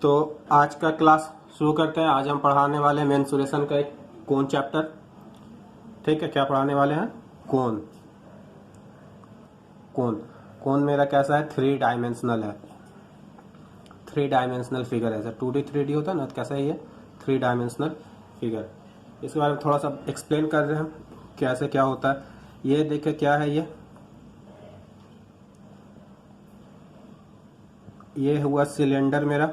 तो आज का क्लास शुरू करते हैं। आज हम पढ़ाने वाले हैं मेंसुरेशन का एक कोन चैप्टर। ठीक है, क्या पढ़ाने वाले हैं? कोन। कोन कोन मेरा कैसा है? 3 डायमेंशनल है। 3 डायमेंशनल फिगर है। जैसे 2D 3D होता है ना, तो कैसा है ये? 3 डायमेंशनल फिगर। इसके बारे में थोड़ा सा एक्सप्लेन कर रहे हैं कैसे क्या होता है। ये देखिए क्या है, ये हुआ सिलेंडर मेरा।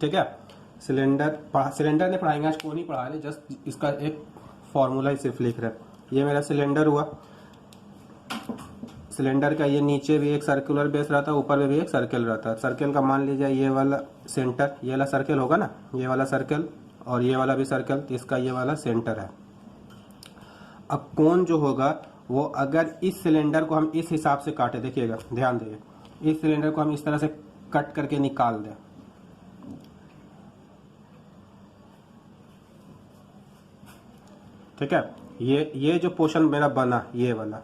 ठीक है, सिलेंडर ने पढ़ाएंगे आज, कोन ही पढ़ा रहे, जस्ट इसका एक फॉर्मूला ही सिर्फ लिख रहे हैं। ये मेरा सिलेंडर हुआ। सिलेंडर का ये नीचे भी एक सर्कुलर बेस रहता है, ऊपर में भी एक सर्कल रहता है। सर्कल का मान लीजिए ये वाला सेंटर, ये वाला सर्कल होगा ना, ये वाला सर्कल और ये वाला भी सर्कल, तो इसका ये वाला सेंटर है। अब कोन जो होगा वो अगर इस सिलेंडर को हम इस हिसाब से काटे, देखिएगा ध्यान देइए, इस सिलेंडर को हम इस तरह से कट करके निकाल दें, ठीक है, ये जो पोर्शन मेरा बना, ये वाला,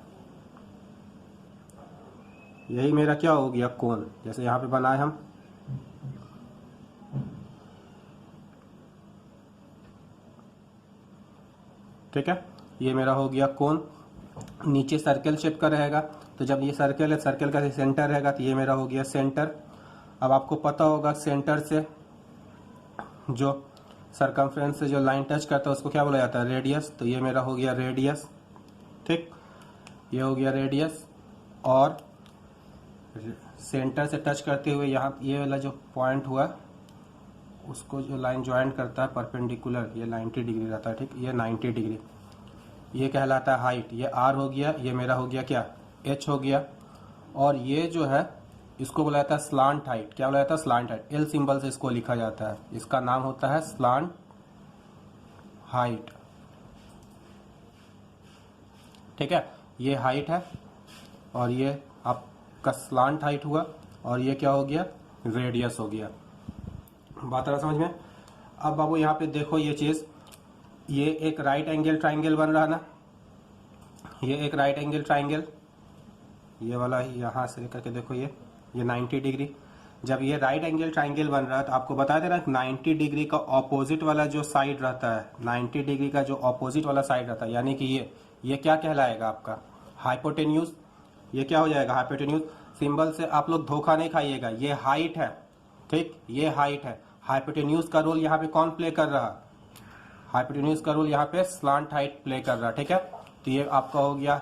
यही मेरा क्या हो गया? कोन। जैसे यहाँ पे बनाए हम, ठीक है, ये मेरा हो गया कोन। नीचे सर्कल शेप का रहेगा, तो जब ये सर्कल है, सर्कल का सेंटर रहेगा, तो ये मेरा हो गया सेंटर। अब आपको पता होगा सेंटर से जो सरकमफ्रेंस से जो लाइन टच करता है उसको क्या बोला जाता है? रेडियस। तो ये मेरा हो गया रेडियस। ठीक, ये हो गया रेडियस। और सेंटर से टच करते हुए यहाँ ये वाला जो पॉइंट हुआ उसको जो लाइन ज्वाइन करता है परपेंडिकुलर, ये 90 डिग्री रहता है। ठीक, ये 90 डिग्री, ये कहलाता है हाइट। ये आर हो गया, ये मेरा हो गया क्या? एच हो गया। और ये जो है इसको बोला जाता है स्लांट हाइट। क्या बोला जाता है? Slant height. एल सिंबल से इसको लिखा जाता है, इसका नाम होता है स्लांट हाइट। ठीक है, ये हाइट है और ये आपका स्लांट हाइट हुआ, और ये क्या हो गया? रेडियस हो गया। बात आ रहा समझ में? अब बाबू यहाँ पे देखो ये चीज, ये एक राइट एंगल ट्राइंगल बन रहा ना, ये एक राइट एंगल ट्राइंगल, ये वाला ही यहाँ से लेकर के देखो, ये 90 डिग्री। जब ये राइट एंगल ट्राइंगल बन रहा है तो आपको बता देना 90 डिग्री का ऑपोजिट वाला जो साइड रहता है, 90 डिग्री का जो ऑपोजिट वाला साइड रहता है, यानी कि ये क्या कहलाएगा? आपका हाइपोटेन्यूज। ये क्या हो जाएगा? हाइपोटेन्यूज। सिंबल से आप लोग धोखा नहीं खाइएगा, ये हाइट है। ठीक, ये हाइट है। हाइपोटेन्यूज का रोल यहाँ पे कौन प्ले कर रहा? हाइपोटेन्यूज का रोल यहाँ पे स्लांट हाइट प्ले कर रहा है। ठीक है, तो ये आपका हो गया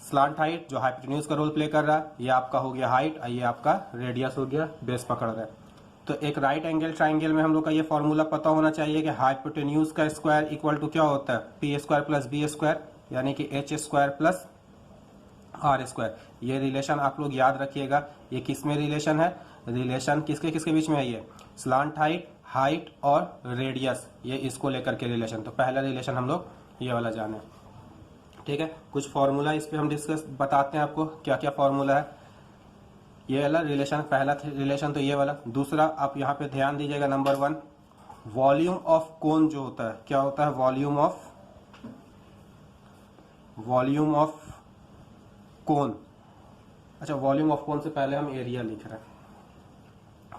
स्लांट हाइट जो हाइपोटेन्यूज का रोल प्ले कर रहा है। ये आपका हो गया हाइट, ये आपका रेडियस हो गया, बेस पकड़ रहा है। तो एक राइट एंगल ट्राइंगल में हम लोग का ये फॉर्मूला पता होना चाहिए कि हाइपोटेन्यूज का स्क्वायर इक्वल टू क्या होता है? P square plus B square, यानी कि H square plus R square. ये रिलेशन आप लोग याद रखिएगा। ये किस में रिलेशन है? रिलेशन किसके किसके बीच में है? ये स्लांट हाइट और रेडियस, ये इसको लेकर के रिलेशन। तो पहला रिलेशन हम लोग ये वाला जाने। ठीक है, कुछ फॉर्मूला इस पे हम डिस्कस बताते हैं आपको, क्या क्या फॉर्मूला है। ये वाला रिलेशन, पहला रिलेशन तो ये वाला। दूसरा आप यहाँ पे ध्यान दीजिएगा, नंबर 1, वॉल्यूम ऑफ कोन जो होता है, क्या होता है? वॉल्यूम ऑफ कोन। अच्छा, वॉल्यूम ऑफ कोन से पहले हम एरिया लिख रहे हैं,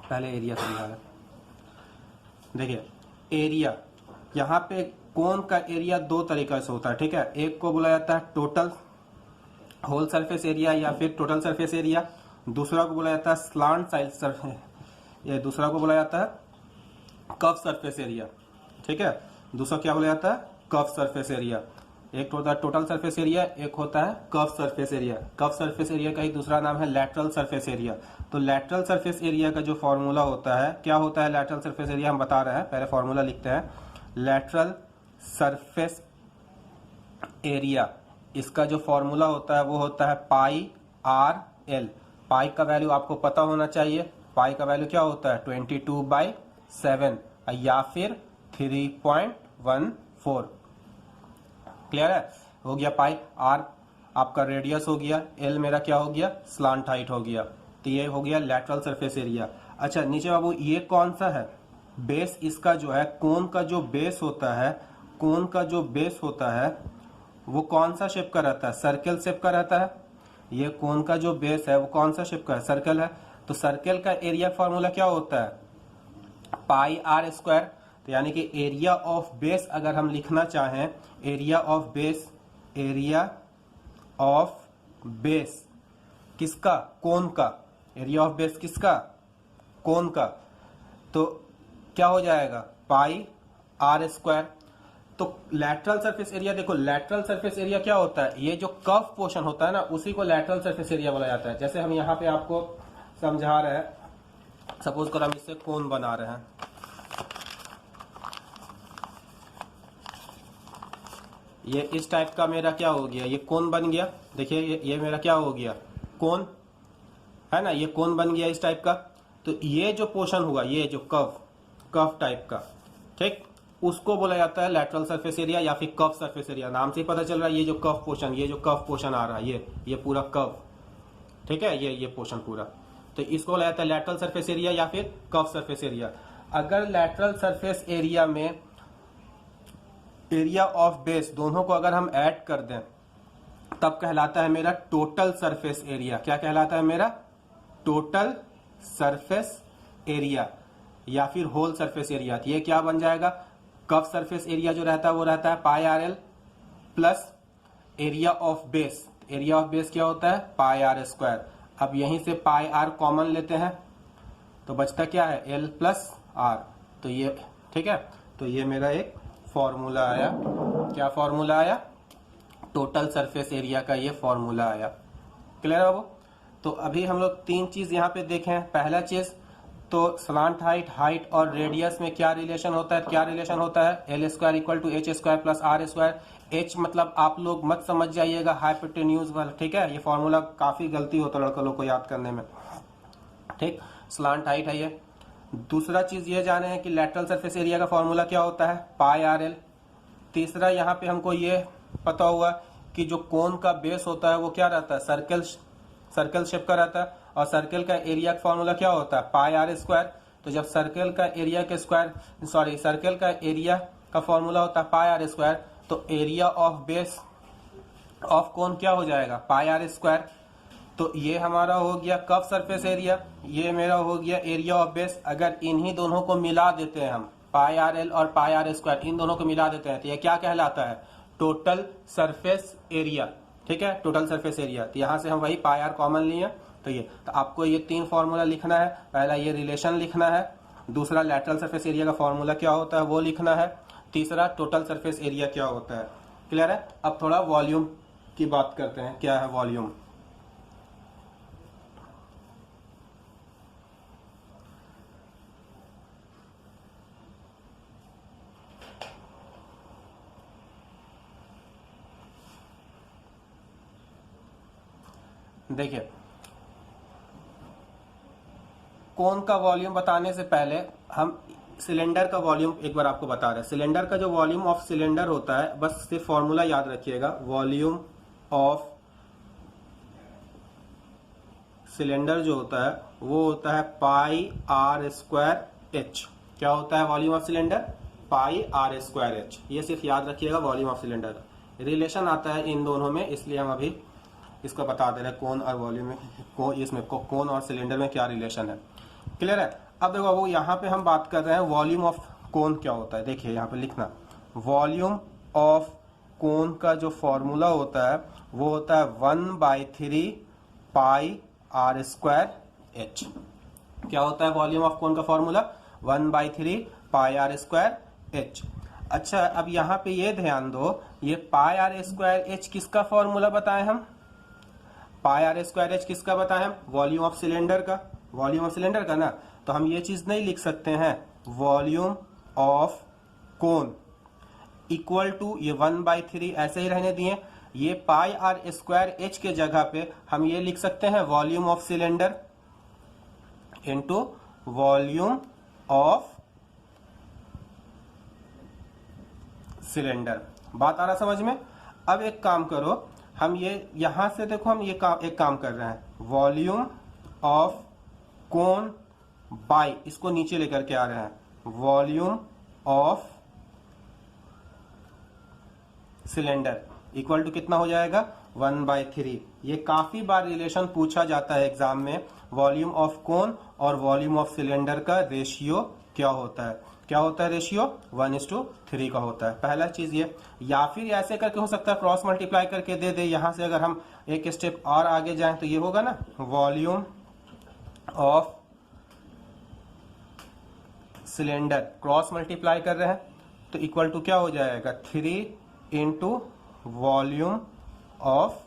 पहले एरिया समझा रहे हैं। देखिए एरिया, यहाँ पे कोन का एरिया 2 तरीके से होता है। ठीक है, एक को बोला जाता है टोटल होल सरफेस एरिया या फिर टोटल सरफेस एरिया। दूसरा को बोला जाता है स्लांट साइड सरफेस, ये दूसरा को बोला जाता है कर्व सरफेस एरिया। ठीक है, दूसरा क्या बोला जाता है? Curve surface area. एक होता है टोटल सरफेस एरिया, एक होता है curve surface area. Curve surface area का ही दूसरा नाम है लैटरल सरफेस एरिया। तो लैटरल सरफेस एरिया का जो फॉर्मूला होता है, क्या होता है लैटरल सरफेस एरिया? हम बता रहे हैं, पहले फॉर्मूला लिखते हैं। लैटरल सरफेस एरिया, इसका जो फॉर्मूला होता है वो होता है पाई आर एल। पाई का वैल्यू आपको पता होना चाहिए। पाई का वैल्यू क्या होता है? 22/7 या फिर 3.14। क्लियर है? हो गया पाई। आर आपका रेडियस हो गया, एल मेरा क्या हो गया? स्लांट हाइट हो गया। तो ये हो गया लैटरल सरफेस एरिया। अच्छा नीचे बाबू ये कौन सा है? बेस इसका जो है, कोन का जो बेस होता है, कोन का जो बेस होता है वो कौन सा शेप का रहता है? सर्कल शेप का रहता है। ये कोन का जो बेस है वो कौन सा शेप का है? सर्कल है। तो सर्कल का एरिया फॉर्मूला क्या होता है, पाई आर स्क्वायर। तो यानी कि एरिया ऑफ बेस अगर हम लिखना चाहें, area of base, area of base किसका, कोन का, एरिया ऑफ बेस किसका, कोन का, तो क्या हो जाएगा पाई आर स्क्वायर। तो लैटरल सरफेस एरिया, देखो लैटरल सरफेस एरिया क्या होता है, ये जो कर्व पोर्शन होता है ना उसी को लैटरल सरफेस एरिया बोला जाता है। जैसे हम यहाँ पे आपको समझा रहे हैं, सपोज करो हम इससे कोन बना रहे हैं, ये इस टाइप का मेरा क्या हो गया, ये कोन बन गया। देखिए ये मेरा क्या हो गया, कोन है ना, ये कोन बन गया इस टाइप का। तो ये जो पोर्शन हुआ, ये जो कर्व टाइप का, ठीक, उसको बोला जाता है लैटरल सरफेस एरिया या फिर कर्व सरफेस एरिया। नाम से ही पता चल रहा है ये जो कर्व पोर्शन, ये जो कर्व पोर्शन आ रहा है, ये पूरा कर्व, ठीक है, ये पोर्शन पूरा, तो इसको बोला जाता है लैटरल सरफेस एरिया या फिर कर्व सरफेस एरिया। अगर लैटरल सरफेस एरिया में एरिया ऑफ बेस दोनों को अगर हम ऐड कर दें तब कहलाता है मेरा टोटल सरफेस एरिया। क्या कहलाता है मेरा, टोटल सरफेस एरिया या फिर होल सरफेस एरिया। ये क्या बन जाएगा, कर्व सरफेस एरिया जो रहता है वो रहता है pi r l plus area of base. Area of base क्या होता है, पाई आर स्क्वायर। अब यहीं से पाई आर कॉमन लेते हैं तो बचता क्या है, एल प्लस आर। तो ये ठीक है, तो ये मेरा एक फॉर्मूला आया। क्या फॉर्मूला आया, टोटल सरफेस एरिया का ये फॉर्मूला आया। क्लियर है वो। तो अभी हम लोग तीन चीज यहाँ पे देखें। पहला चीज तो स्लांट हाइट और रेडियस में क्या रिलेशन होता है, क्या रिलेशन होता है, L square equal to H square plus R square. H मतलब आप लोग मत समझ जाइएगा हाइपोटेन्यूज वाला, ठीक है, ये फॉर्मूला काफी गलती होता है लड़का लोग को याद करने में, ठीक, स्लांट हाइट है ये। दूसरा चीज ये जाने हैं कि लैटरल सरफेस एरिया का फॉर्मूला क्या होता है, पाई आर एल। तीसरा यहाँ पे हमको ये पता हुआ कि जो कोन का बेस होता है वो क्या रहता है, सर्कल शेप का रहता है, और सर्कल का एरिया का फॉर्मूला क्या होता है, पाई आर स्क्वायर। तो जब सर्कल का एरिया के स्क्वायर, सॉरी सर्कल का एरिया का फॉर्मूला होता है पाई आर स्क्वायर, तो area of base of cone क्या हो जाएगा, पाई आर स्क्वायर। तो ये हमारा हो गया कर्व सरफेस एरिया, ये मेरा हो गया एरिया ऑफ बेस। अगर इन्हीं दोनों को मिला देते हैं हम, पाई आर एल और पाई आर स्क्वायर, इन दोनों को मिला देते हैं तो ये क्या कहलाता है, टोटल सरफेस एरिया, ठीक है, टोटल सरफेस एरिया। तो यहाँ से हम वही पाई आर कॉमन लिए, तो ये, तो आपको ये तीन फॉर्मूला लिखना है। पहला ये रिलेशन लिखना है, दूसरा लैटरल सरफेस एरिया का फॉर्मूला क्या होता है वो लिखना है, तीसरा टोटल सरफेस एरिया क्या होता है। क्लियर है। अब थोड़ा वॉल्यूम की बात करते हैं, क्या है वॉल्यूम। देखिए कोन का वॉल्यूम बताने से पहले हम सिलेंडर का वॉल्यूम एक बार आपको बता रहे हैं। सिलेंडर का जो वॉल्यूम ऑफ सिलेंडर होता है, बस सिर्फ फॉर्मूला याद रखिएगा, वॉल्यूम ऑफ सिलेंडर जो होता है वो होता है पाई आर स्क्वायर एच। क्या होता है volume of cylinder, pi are square H. ये सिर्फ याद रखिएगा वॉल्यूम ऑफ सिलेंडर। रिलेशन आता है इन दोनों में, इसलिए हम अभी इसको बता दे रहे हैं कोन और वॉल्यूम में इसमें कोन और सिलेंडर में क्या रिलेशन है। क्लियर है। अब देखो वो यहाँ पे हम बात कर रहे हैं वॉल्यूम ऑफ कोन क्या होता है। देखिए यहाँ पे लिखना, वॉल्यूम ऑफ कोन का जो फॉर्मूला होता है वो होता है 1/3 पाई आर स्क्वायर एच। क्या होता है वॉल्यूम ऑफ कोन का formula, 1/3 pi are square H. अच्छा अब यहाँ पे ये ध्यान दो, ये पाई आर स्क्वायर एच किसका फॉर्मूला बताएं हम, पाई आर स्क्वायर एच किसका बताएं हम, वॉल्यूम ऑफ सिलेंडर का, वॉल्यूम ऑफ सिलेंडर का ना। तो हम ये चीज नहीं लिख सकते हैं volume of cone equal to ये 1/3 ऐसे ही रहने दिए, ये पाई आर स्क्वायर एच के जगह पे हम ये लिख सकते हैं volume of cylinder into volume of cylinder. बात आ रहा समझ में। अब एक काम करो, हम ये यहां से देखो, हम ये एक काम कर रहे हैं, वॉल्यूम ऑफ कोन बाई, इसको नीचे लेकर के आ रहे हैं, volume of cylinder equal to कितना हो जाएगा, 1/3। ये काफी बार रिलेशन पूछा जाता है एग्जाम में, वॉल्यूम ऑफ कोन और वॉल्यूम ऑफ सिलेंडर का रेशियो क्या होता है। क्या होता है रेशियो? 1:3 का होता है। पहला चीज ये, या फिर ऐसे करके हो सकता है क्रॉस मल्टीप्लाई करके दे दे। यहां से अगर हम एक स्टेप और आगे जाएं तो ये होगा ना, volume of cylinder cross multiply कर रहे हैं तो इक्वल टू क्या हो जाएगा, 3 इंटू वॉल्यूम ऑफ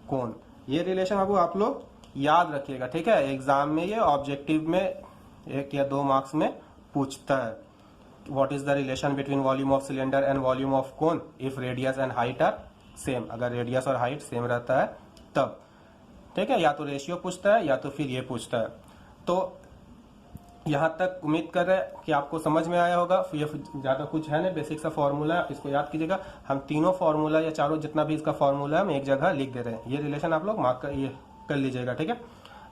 कोन। ये रिलेशन बाबू आप लोग याद रखिएगा, ठीक है। एग्जाम में ये ऑब्जेक्टिव में 1 या 2 मार्क्स में पूछता है। What is the relation between volume of cylinder and volume of cone if radius and height are same. अगर रेडियस और हाइट सेम रहता है तब, ठीक है। या तो रेशियो पूछता है या तो फिर ये पूछता है। तो यहां तक उम्मीद कर रहे हैं कि आपको समझ में आया होगा। ये ज्यादा कुछ है नहीं, बेसिक सा फॉर्मूला है, इसको याद कीजिएगा। हम तीनों फॉर्मूला या चारों जितना भी इसका फॉर्मूला है हम एक जगह लिख दे रहे हैं। ये रिलेशन आप लोग मार्क कर लीजिएगा, ठीक है।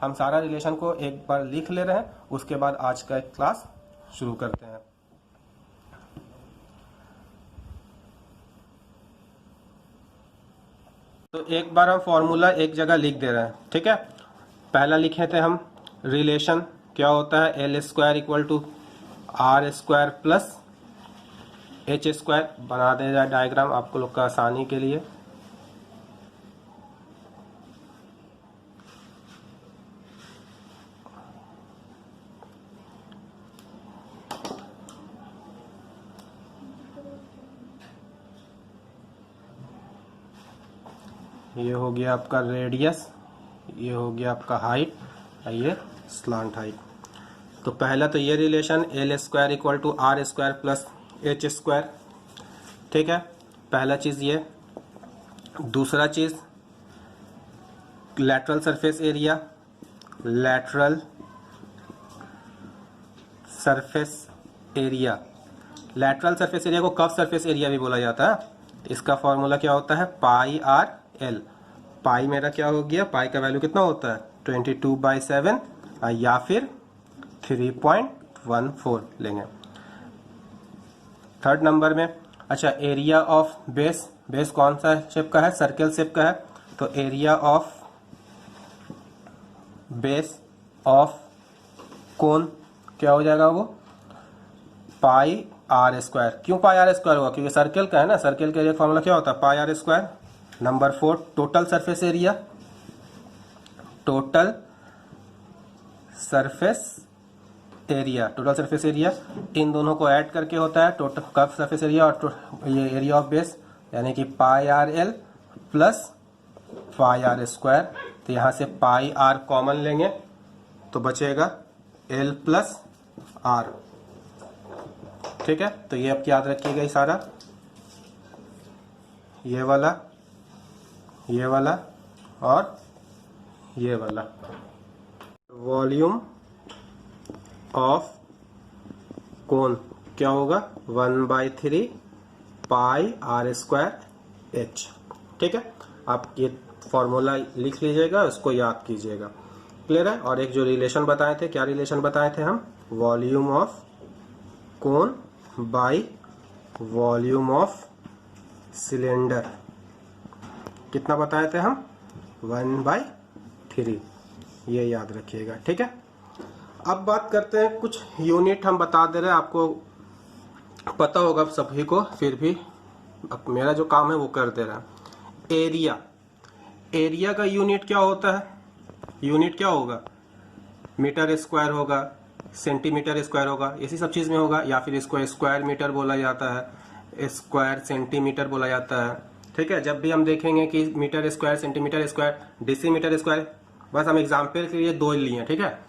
हम सारा रिलेशन को एक बार लिख ले रहे हैं, उसके बाद आज का एक क्लास शुरू करते हैं। तो एक बार हम फॉर्मूला एक जगह लिख दे रहे हैं, ठीक है। पहला लिखे थे हम रिलेशन, क्या होता है, L square equal to R square plus H square. बना दे जाए डायग्राम आपको लोग का आसानी के लिए। ये हो गया आपका रेडियस, ये हो गया आपका हाइट, ये स्लांट हाइट। तो पहला तो ये relation L square equal to R square plus H square, ठीक है। पहला चीज ये। दूसरा चीज lateral surface area, lateral surface area. Lateral surface area को कर्व सरफेस एरिया भी बोला जाता है। इसका फॉर्मूला क्या होता है, पाई आर एल। पाई मेरा क्या हो गया, पाई का वैल्यू कितना होता है 22/7 या फिर 3.14 लेंगे। थर्ड नंबर में, अच्छा, एरिया ऑफ बेस। बेस कौन सा शेप का है, सर्कल शेप का है। तो area of base of cone क्या हो जाएगा, वो पाई आर स्क्वायर। क्यों पाई आर स्क्वायर हुआ, क्योंकि सर्कल का है ना। सर्कल का एरिया फॉर्मूला क्या होता है, pi are square. Number 4 total surface area. Total surface area, total surface area इन दोनों को ऐड करके होता है टोटल कर्व सरफेस एरिया और ये एरिया ऑफ बेस, यानी कि pi r l plus pi are square. तो यहां से पाई आर कॉमन लेंगे तो बचेगा एल प्लस आर, ठीक है। तो ये अब याद रखिएगा ये सारा, ये वाला, ये वाला और ये वाला। वॉल्यूम ऑफ कोन क्या होगा, 1/3 पाई आर स्क्वायर एच, ठीक है। आप ये फॉर्मूला लिख लीजिएगा, उसको याद कीजिएगा। क्लियर है। और एक जो रिलेशन बताए थे, क्या रिलेशन बताए थे हम, volume of cone by volume of cylinder. कितना बताए थे हम, 1/3। ये याद रखिएगा, ठीक है। अब बात करते हैं, कुछ यूनिट हम बता दे रहे हैं, आपको पता होगा सभी को, फिर भी अब मेरा जो काम है वो कर दे रहा है। एरिया, एरिया का यूनिट क्या होता है, यूनिट क्या होगा, मीटर स्क्वायर होगा, सेंटीमीटर स्क्वायर होगा, इसी सब चीज में होगा। या फिर इसको स्क्वायर मीटर बोला जाता है, स्क्वायर सेंटीमीटर बोला जाता है, ठीक है। जब भी हम देखेंगे कि metre square, centimetre square, decimetre square, बस हम एग्जाम्पल के लिए 2 लिए, ठीक है।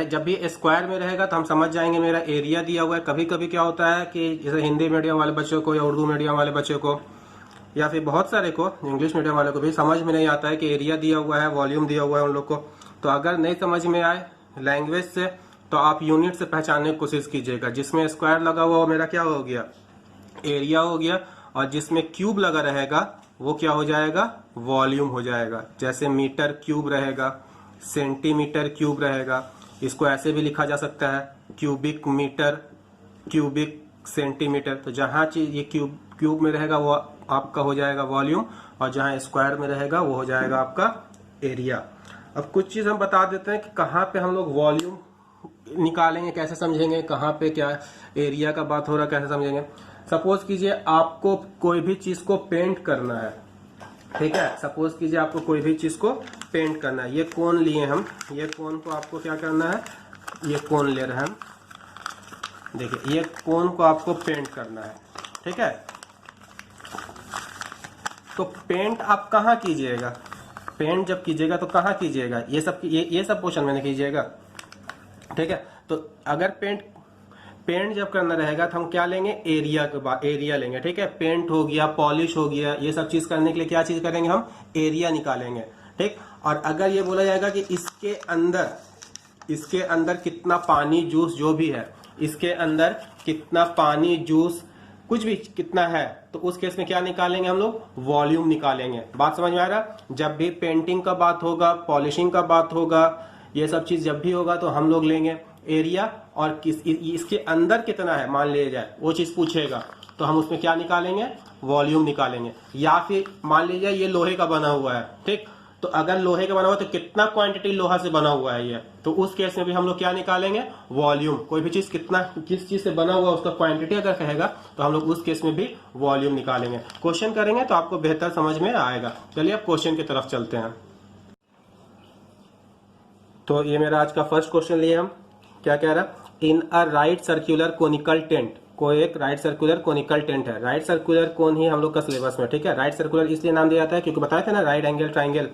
जब भी स्क्वायर में रहेगा तो हम समझ जाएंगे मेरा एरिया दिया हुआ है। कभी कभी क्या होता है कि जैसे हिंदी मीडियम वाले बच्चों को या उर्दू मीडियम वाले बच्चों को या फिर बहुत सारे को, इंग्लिश मीडियम वाले को भी समझ में नहीं आता है कि एरिया दिया हुआ है, वॉल्यूम दिया हुआ है उन लोग को। तो अगर नहीं समझ में आए लैंग्वेज से तो आप यूनिट से पहचानने की कोशिश कीजिएगा। जिसमें स्क्वायर लगा हुआ मेरा क्या हो गया, एरिया हो गया, और जिसमें क्यूब लगा रहेगा वो क्या हो जाएगा, वॉल्यूम हो जाएगा। जैसे मीटर क्यूब रहेगा, सेंटीमीटर क्यूब रहेगा। इसको ऐसे भी लिखा जा सकता है, क्यूबिक मीटर, क्यूबिक सेंटीमीटर। तो जहां चीज ये क्यूब में रहेगा वो आपका हो जाएगा वॉल्यूम, और जहां स्क्वायर में रहेगा वो हो जाएगा आपका एरिया। अब कुछ चीज हम बता देते हैं कि कहाँ पे हम लोग वॉल्यूम निकालेंगे, कैसे समझेंगे, कहाँ पे क्या एरिया का बात हो रहा है कैसे समझेंगे। सपोज कीजिए आपको कोई भी चीज को पेंट करना है, ठीक है, सपोज कीजिए आपको कोई भी चीज को पेंट करना है। ये कोन लिए हम, ये कोन को आपको क्या करना है, ये कोन ले रहे हैं हम, देखिए ये कोन को आपको पेंट करना है, ठीक है। तो पेंट आप कहाँ कीजिएगा, पेंट जब कीजिएगा तो कहाँ कीजिएगा, ये सब पोर्शन में कीजिएगा, ठीक है। तो अगर पेंट जब करना रहेगा तो हम क्या लेंगे, एरिया के बाद एरिया लेंगे, ठीक है। पेंट हो गया, पॉलिश हो गया, ये सब चीज करने के लिए क्या चीज करेंगे, हम एरिया निकालेंगे, ठीक। और अगर ये बोला जाएगा कि इसके अंदर कितना पानी जूस जो भी है, इसके अंदर कितना पानी जूस कुछ भी कितना है, तो उस केस में क्या निकालेंगे हम लोग, वॉल्यूम निकालेंगे। बात समझ में आ रहा। जब भी पेंटिंग का बात होगा, पॉलिशिंग का बात होगा, ये सब चीज जब भी होगा तो हम लोग लेंगे एरिया, और इसके अंदर कितना है मान लिया जाए, वो चीज पूछेगा तो हम उसमें क्या निकालेंगे, वॉल्यूम निकालेंगे। या फिर मान लीजिए ये लोहे का बना हुआ है, ठीक, तो अगर लोहे का बना हुआ है तो कितना क्वांटिटी लोहा से बना हुआ है ये, तो उस केस में भी हम लोग क्या निकालेंगे, वॉल्यूम। कोई भी चीज कितना किस चीज से बना हुआ उसका क्वांटिटी अगर कहेगा तो हम लोग उस केस में भी वॉल्यूम निकालेंगे। क्वेश्चन करेंगे तो आपको बेहतर समझ में आएगा। चलिए अब क्वेश्चन की तरफ चलते हैं। तो ये मेरा आज का फर्स्ट क्वेश्चन लिए हम, क्या कह रहा, in a right circular conical tent, कोई एक राइट सर्कुलर कोनिकल टेंट है। राइट सर्कुलर कोन ही हम लोग का सिलेबस में, ठीक है। राइट सर्कुलर इसलिए नाम दिया जाता है क्योंकि बताया था ना राइट एंगल ट्राइंगल,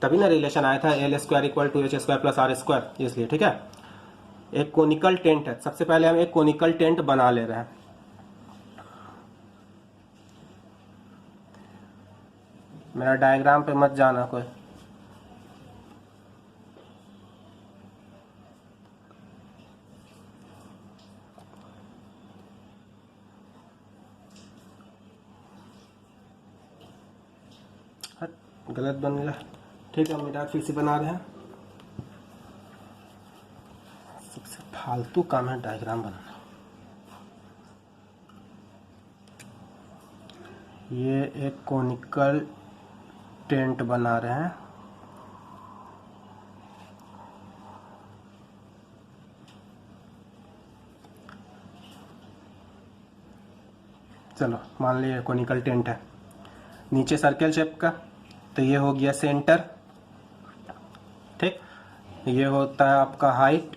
तभी ना रिलेशन आया था L² = 2H² + R², इसलिए, ठीक है। एक कोनिकल टेंट है, सबसे पहले हम एक कोनिकल टेंट बना ले रहे हैं। मेरा डायग्राम पे मत जाना कोई, गलत बन गया, ठीक है। मेरा फिर से बना रहे हैं, सबसे फालतू काम है डायग्राम बनाना। ये एक कोनिकल टेंट बना रहे हैं, चलो मान लीजिए कोनिकल टेंट है, नीचे सर्कल शेप का, तो ये हो गया सेंटर, ठीक। ये होता है आपका हाइट,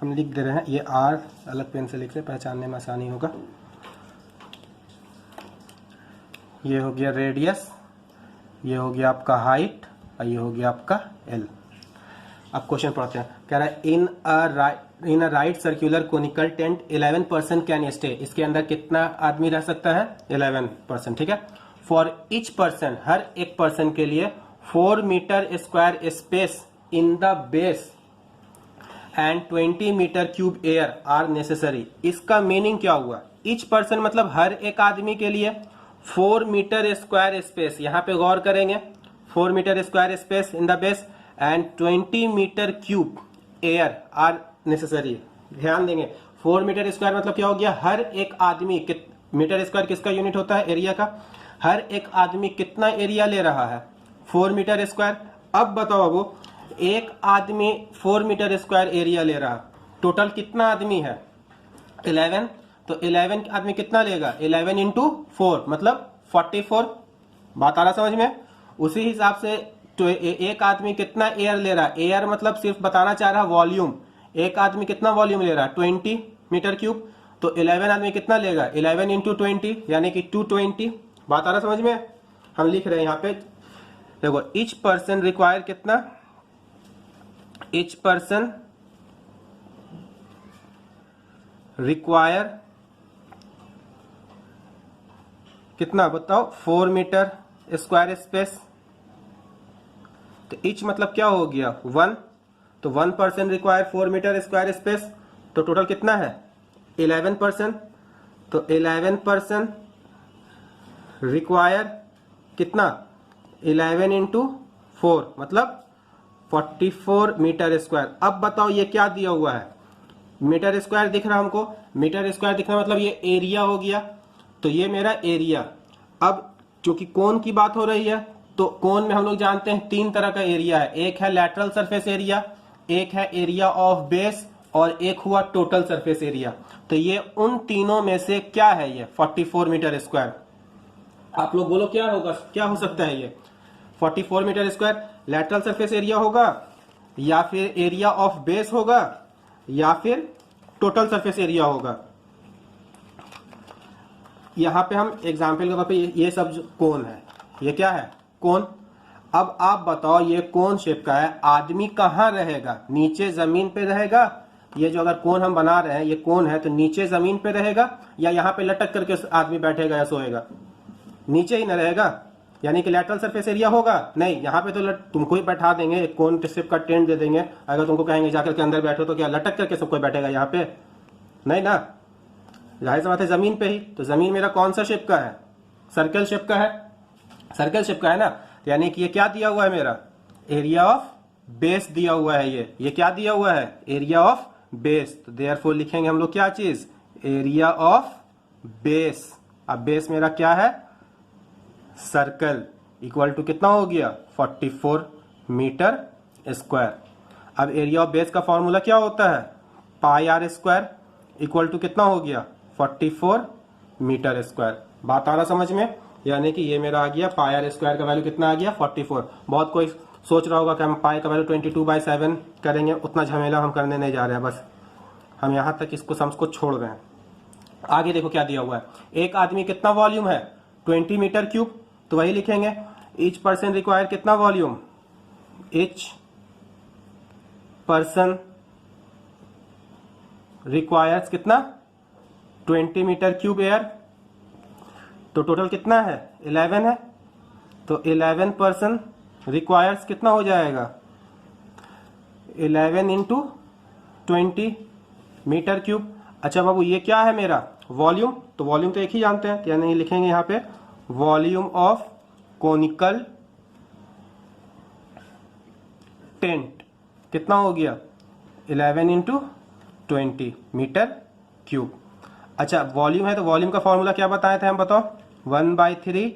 हम लिख दे रहे हैं, ये R अलग पेन से लिख रहे, पहचानने में आसानी होगा। ये हो गया रेडियस, ये हो गया आपका हाइट, और ये हो गया आपका L। अब क्वेश्चन पढ़ते हैं, कह रहा है in a right circular conical tent 11% can stay, इसके अंदर कितना आदमी रह सकता है, 11%, ठीक है। फॉर ईच पर्सन, हर एक पर्सन के लिए 4 metre square space in the base and 20 metre cube air are necessary. इसका मीनिंग क्या हुआ, ईच पर्सन मतलब हर एक आदमी के लिए 4 मीटर स्क्वायर स्पेस, यहां पे गौर करेंगे, 4 metre square space in the base and 20 metre cube air are necessary. ध्यान देंगे, 4 मीटर स्क्वायर मतलब क्या हो गया, हर एक आदमी, मीटर स्क्वायर किसका यूनिट होता है, एरिया का। हर एक आदमी कितना एरिया ले रहा है, 4 मीटर स्क्वायर। अब बताओ वो एक आदमी 4 मीटर स्क्वायर एरिया ले रहा, टोटल कितना आदमी है, 11, तो 11 आदमी कितना लेगा, 11 × 4 मतलब 44। बात आ रहा समझ में। उसी हिसाब से तो एक आदमी कितना एयर ले रहा, एयर मतलब सिर्फ बताना चाह रहा वॉल्यूम, एक आदमी कितना वॉल्यूम ले रहा, 20 मीटर क्यूब, तो 11 आदमी कितना लेगा, 11 × 20 यानी कि 220। बात आ रहा समझ में। हम लिख रहे हैं यहाँ पे, देखो ईच पर्सन रिक्वायर कितना, ईच पर्सन रिक्वायर कितना बताओ, 4 मीटर स्क्वायर स्पेस। तो ईच मतलब क्या हो गया, 1, तो 1% रिक्वायर 4 मीटर स्क्वायर स्पेस, तो टोटल कितना है 11%, तो 11% रिक्वायर कितना 11 × 4 मतलब 44 मीटर स्क्वायर। अब बताओ ये क्या दिया हुआ है, मीटर स्क्वायर दिख रहा हमको, मीटर स्क्वायर दिखना मतलब ये एरिया हो गया, तो ये मेरा एरिया। अब क्योंकि कोन की बात हो रही है तो कोन में हम लोग जानते हैं 3 तरह का एरिया है, एक है लैटरल सरफेस एरिया, एक है एरिया ऑफ बेस और एक हुआ टोटल सरफेस एरिया। तो ये उन तीनों में से क्या है? ये 44 मीटर स्क्वायर। आप लोग बोलो क्या होगा, क्या हो सकता है ये? 44 metre square lateral surface area होगा, या फिर एरिया ऑफ बेस होगा, या फिर टोटल सरफेस एरिया होगा। यहां पे हम एग्जाम्पल के तौर पे ये सब जो कोन है, ये क्या है? कोन। अब आप बताओ ये कोन शेप का है, आदमी कहाँ रहेगा? नीचे जमीन पे रहेगा? ये जो अगर कोन हम बना रहे हैं ये कोन है, तो नीचे जमीन पे रहेगा या यहाँ पे लटक करके आदमी बैठेगा या सोएगा? नीचे ही न रहेगा, यानी कि लैटरल सरफेस एरिया होगा नहीं। यहाँ पे तो तुमको ही बैठा देंगे, एक कोन शेप का टेंट दे देंगे, अगर तुमको कहेंगे जाकर के अंदर बैठो तो क्या लटक करके सब कोई बैठेगा यहाँ पे? नहीं ना, जाहिर सी बात है जमीन पे ही। तो जमीन मेरा कौन सा शेप का है? सर्कल शेप का है, सर्कल शेप का है ना। यानी कि ये क्या दिया हुआ है मेरा? एरिया ऑफ बेस दिया हुआ है। ये क्या दिया हुआ है? Area of base. तो देयरफॉर लिखेंगे हम लोग क्या चीज? Area of base. अब बेस मेरा क्या है? सर्कल। इक्वल टू कितना हो गया? 44 मीटर स्क्वायर। अब एरिया ऑफ बेस का फॉर्मूला क्या होता है? Pi are square equal to कितना हो गया? 44 मीटर स्क्वायर। बात आ रहा समझ में? यानी कि ये मेरा आ गया पाई आर स्क्वायर का वैल्यू कितना आ गया? 44। बहुत कोई सोच रहा होगा कि हम पाई का वैल्यू 22/7 करेंगे, उतना झमेला हम करने नहीं जा रहे हैं, बस हम यहां तक इसको सम्स को छोड़ रहे हैं। आगे देखो क्या दिया हुआ है, एक आदमी कितना वॉल्यूम है? 20 मीटर क्यूब। तो वही लिखेंगे ईच पर्सन रिक्वायर कितना वॉल्यूम? ईच पर्सन रिक्वायर्स कितना? 20 मीटर क्यूब एयर। तो टोटल कितना है? 11 है। तो 11 पर्सन रिक्वायर्स कितना हो जाएगा? 11 इंटू 20 मीटर क्यूब। अच्छा बाबू ये क्या है मेरा? वॉल्यूम। तो वॉल्यूम तो एक ही जानते हैं, यानी लिखेंगे यहाँ पे वॉल्यूम ऑफ कोनिकल टेंट कितना हो गया? 11 इंटू 20 मीटर क्यूब। अच्छा वॉल्यूम है तो वॉल्यूम का फॉर्मूला क्या बताए थे हम? बताओ। 1/3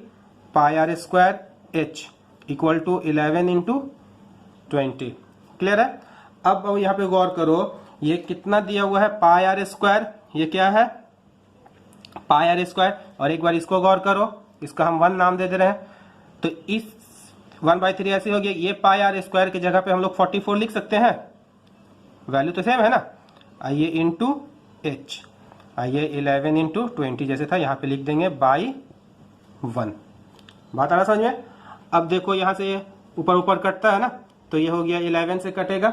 pi are square h equal to 11 into 20। Clear है? अब यहाँ पे गौर करो, ये कितना दिया हुआ है? Pi are square. ये क्या है? Pi are square. और एक बार इसको गौर करो, इसका हम 1 नाम दे दे रहे हैं, तो इस 1/3 ऐसे हो गया। ये पाई आर स्क्वायर की जगह पे हम लोग 44 लिख सकते हैं, वैल्यू तो सेम है ना। आइए इंटू एच, आइए 11 इंटू 20 जैसे था यहाँ पे लिख देंगे बाई 1। बात आ रहा समझ में? अब देखो यहाँ से ऊपर ऊपर कटता है ना, तो ये हो गया 11 से कटेगा,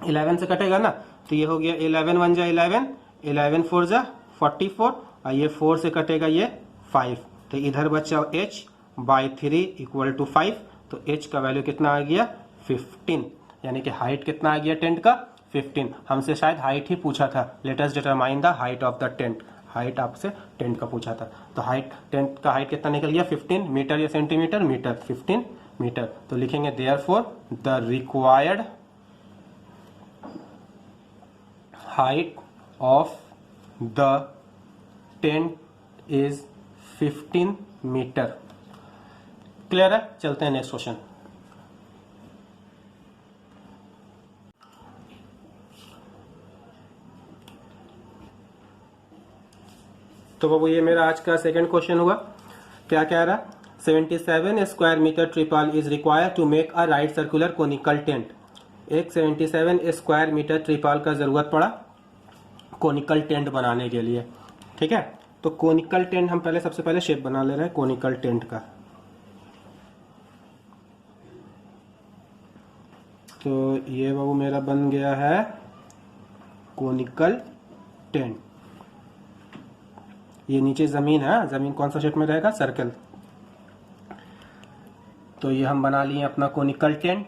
11 से कटेगा ना, तो ये हो गया 11 1 जा 11, 11 4 जा 44, और ये 4 से कटेगा ये 5, तो इधर बचा h/3 इक्वल टू 5। तो h का वैल्यू कितना आ गया? 15। यानी कि हाइट कितना आ गया टेंट का? 15। हमसे शायद हाइट ही पूछा था, let us determine the height of the tent. Height आपसे टेंट का पूछा था, तो हाइट टेंट का हाइट कितना निकल गया? 15 मीटर या सेंटीमीटर? मीटर। 15 मीटर। तो लिखेंगे therefore the required height of the tent is 15 metre. Clear है? चलते हैं नेक्स्ट क्वेश्चन। तो बाबू ये मेरा आज का सेकंड क्वेश्चन हुआ। क्या कह रहा? 77 square metre triple is required to make a right circular conical tent. एक 77 स्क्वायर मीटर ट्रिपल का जरूरत पड़ा कोनिकल टेंट बनाने के लिए। ठीक है, तो कोनिकल टेंट हम पहले सबसे पहले शेप बना ले रहे हैं कोनिकल टेंट का। तो ये बाबू मेरा बन गया है कोनिकल टेंट। ये नीचे जमीन है, जमीन कौन सा शेप में रहेगा? सर्कल। तो ये हम बना लिए अपना कोनिकल टेंट।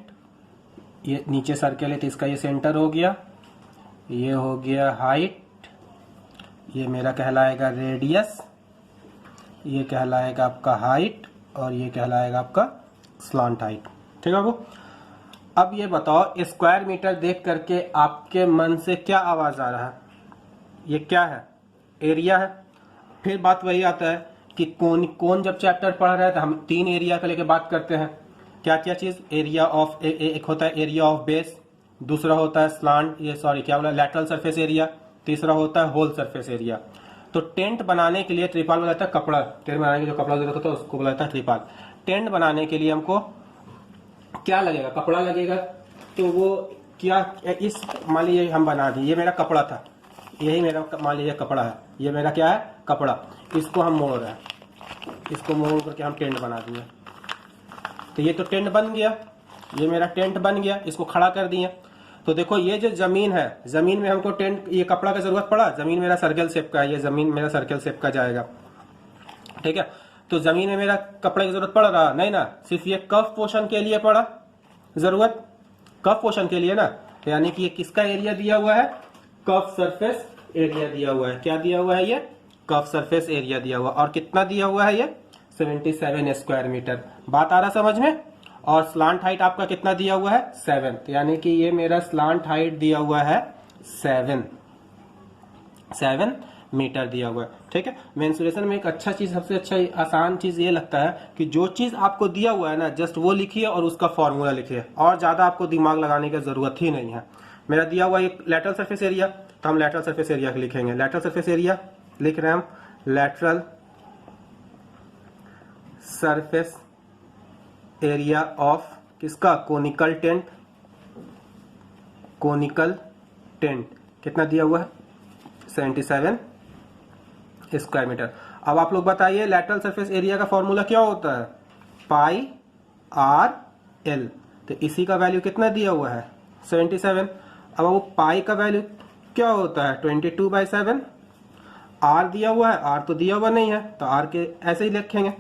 ये नीचे सर्कल है तो इसका ये सेंटर हो गया, ये हो गया हाइट, ये मेरा कहलाएगा रेडियस, ये कहलाएगा आपका हाइट, और ये कहलाएगा आपका स्लांट हाइट। ठीक है बाबू? अब ये बताओ स्क्वायर मीटर देख करके आपके मन से क्या आवाज आ रहा है? ये क्या है? एरिया है। फिर बात वही आता है कि कौन जब चैप्टर पढ़ रहा है तो हम 3 एरिया का लेके बात करते हैं। क्या क्या चीज? एरिया ऑफ एक होता है एरिया ऑफ बेस, दूसरा होता है लैटरल सरफेस एरिया, तीसरा होता है होल सरफेस एरिया। तो टेंट बनाने के लिए त्रिपाल बोला जाता है कपड़ा, टेंट बनाने के लिए जो कपड़ा जरूरत होता है उसको बोला जाता है त्रिपाल। टेंट बनाने के लिए हमको क्या लगेगा? कपड़ा लगेगा। तो वो क्या, इस मान लीजिए हम बना दिए, ये मेरा कपड़ा था, यही मेरा मान लीजिए कपड़ा है, ये मेरा क्या है? कपड़ा। इसको हम मोड़ रहे हैं, इसको मोड़ करके हम टेंट बना दिए। तो ये तो टेंट बन गया, ये मेरा टेंट बन गया, इसको खड़ा कर दिए। तो देखो ये जो जमीन है, जमीन में हमको टेंट, ये कपड़ा का जरूरत पड़ा, जमीन मेरा सर्कल शेप का है, ये जमीन मेरा सर्कल शेप का जाएगा, ठीक है। तो जमीन में मेरा कपड़े की जरूरत पड़ रहा नहीं ना, सिर्फ ये कफ पोर्शन के लिए पड़ा जरूरत, कफ पोर्शन के लिए ना। यानी कि ये किसका एरिया दिया हुआ है? कफ सरफेस एरिया दिया हुआ है। क्या दिया हुआ है? ये कफ सरफेस एरिया दिया हुआ। और कितना दिया हुआ है? ये 77 स्क्वायर मीटर। बात आ रहा समझ में? और स्लांट हाइट आपका कितना दिया हुआ है? 7। यानी कि ये मेरा स्लांट हाइट दिया हुआ है 7 मीटर दिया हुआ है, ठीक है। मेंसुरेशन में एक अच्छा चीज, सबसे अच्छा आसान चीज ये लगता है कि जो चीज आपको दिया हुआ है ना, जस्ट वो लिखिए और उसका फॉर्मूला लिखिए, और ज्यादा आपको दिमाग लगाने की जरूरत ही नहीं है। मेरा दिया हुआ एक लेटरल सरफेस एरिया, तो हम लेटरल सरफेस एरिया लिखेंगे। लेटरल सरफेस एरिया लिख रहे हैं हम, लेटरल सरफेस एरिया ऑफ किसका? Conical tent. कोनिकल टेंट कितना दिया हुआ है? 77 स्क्वायर मीटर। अब आप लोग बताइए लेटरल सरफेस एरिया का फॉर्मूला क्या होता है? Pi r L. तो इसी का वैल्यू कितना दिया हुआ है? 77। अब वो पाई का वैल्यू क्या होता है? 22/7। आर दिया हुआ है, आर तो दिया हुआ नहीं है, तो आर के ऐसे ही लिखेंगे।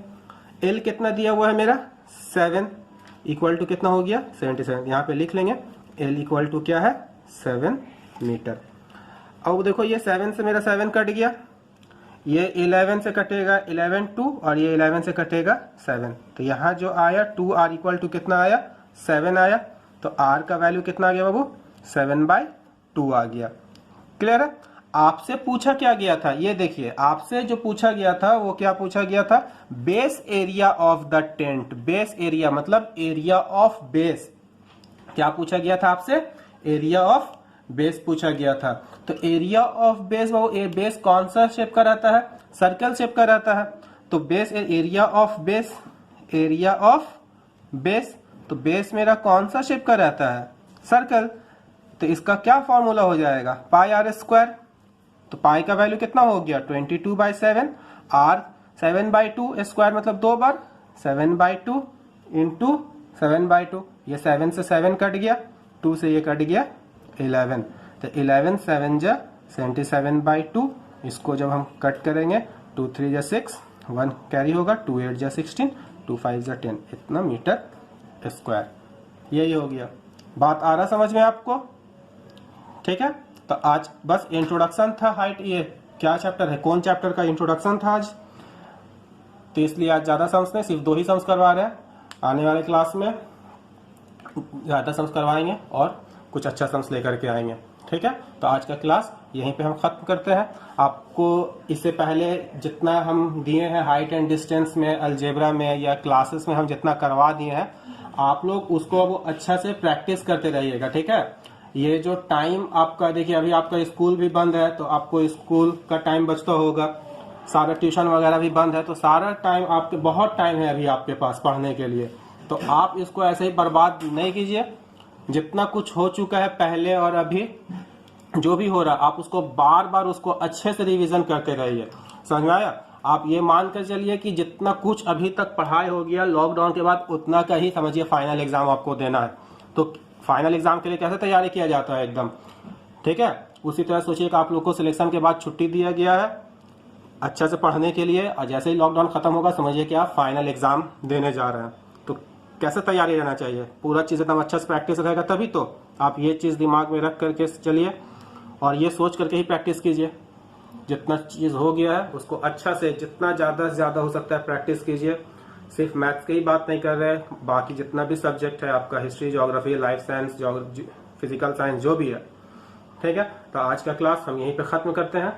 एल कितना दिया हुआ है मेरा? 7 इक्वल टू कितना हो गया? 77। यहाँ पे लिख लेंगे एल इक्वल टू क्या है? 7 मीटर। अब देखो ये 7 से मेरा 7 कट गया, ये 11 से कटेगा 11 2, और ये 11 से कटेगा 7। तो यहाँ जो आया 2r इक्वल टू कितना आया? 7 आया। तो r का वैल्यू कितना आ गया बाबू? 7/2 आ गया। क्लियर है? आपसे पूछा क्या गया था? ये देखिए, आपसे जो पूछा गया था वो क्या पूछा गया था? Base area of the tent. Base area मतलब एरिया ऑफ बेस। क्या पूछा गया था आपसे? एरिया ऑफ बेस पूछा गया था। तो एरिया ऑफ बेस, वो बेस कौन सा शेप का रहता है? सर्कल शेप का रहता है। तो base area of base, area of base, तो बेस मेरा कौन सा शेप का रहता है? सर्कल। तो इसका क्या फॉर्मूला हो जाएगा? पाई आर स्क्वायर। तो पाई का वैल्यू कितना हो गया? 22/7। आर 7/2 स्क्वायर मतलब 2 बार, 7/2 इंटू 7/2। ये 7 से 7 कट गया, 2 से ये कट गया 11। तो 11 7 जा 77/2। इसको जब हम कट करेंगे 2 3 जा 6, 1 कैरी होगा, 2 8 जा 16, 2 5 जा 10, इतना मीटर स्क्वायर। यही हो गया। बात आ रहा समझ में आपको? ठीक है। तो आज बस इंट्रोडक्शन था हाइट। ये क्या चैप्टर है? कौन चैप्टर का इंट्रोडक्शन था आज, तो इसलिए आज ज्यादा सम्स नहीं, सिर्फ 2 ही सम्स करवा रहे हैं। आने वाले क्लास में ज्यादा सम्स करवाएंगे और कुछ अच्छा सम्स लेकर के आएंगे, ठीक है। तो आज का क्लास यहीं पे हम खत्म करते हैं। आपको इससे पहले जितना हम दिए हैं हाइट एंड डिस्टेंस में, अलजेब्रा में या क्लासेस में हम जितना करवा दिए हैं, आप लोग उसको अब अच्छा से प्रैक्टिस करते रहिएगा, ठीक है। ये जो टाइम आपका, देखिए अभी आपका स्कूल भी बंद है, तो आपको स्कूल का टाइम बचता होगा, सारा ट्यूशन वगैरह भी बंद है, तो सारा टाइम आपके, बहुत टाइम है अभी आपके पास पढ़ने के लिए। तो आप इसको ऐसे ही बर्बाद नहीं कीजिए। जितना कुछ हो चुका है पहले और अभी जो भी हो रहा है, आप उसको बार बार उसको अच्छे से रिवीजन करते रहिए। समझ में आया? आप ये मान कर चलिए कि जितना कुछ अभी तक पढ़ाई हो गया लॉकडाउन के बाद, उतना का ही समझिए फाइनल एग्जाम आपको देना है। तो फाइनल एग्जाम के लिए कैसे तैयारी किया जाता है एकदम, ठीक है। उसी तरह सोचिए कि आप लोग को सिलेक्शन के बाद छुट्टी दिया गया है अच्छा से पढ़ने के लिए, और जैसे ही लॉकडाउन खत्म होगा समझिए कि आप फाइनल एग्जाम देने जा रहे हैं। तो कैसे तैयारी रहना चाहिए? पूरा चीज़ एकदम अच्छा से प्रैक्टिस रहेगा तभी तो। आप ये चीज़ दिमाग में रख करके चलिए और ये सोच करके ही प्रैक्टिस कीजिए। जितना चीज़ हो गया है उसको अच्छा से, जितना ज़्यादा से ज़्यादा हो सकता है प्रैक्टिस कीजिए। सिर्फ मैथ्स की ही बात नहीं कर रहे, बाकी जितना भी सब्जेक्ट है आपका, history, geography, life science, physical science, जो भी है, ठीक है। तो आज का क्लास हम यहीं पे ख़त्म करते हैं।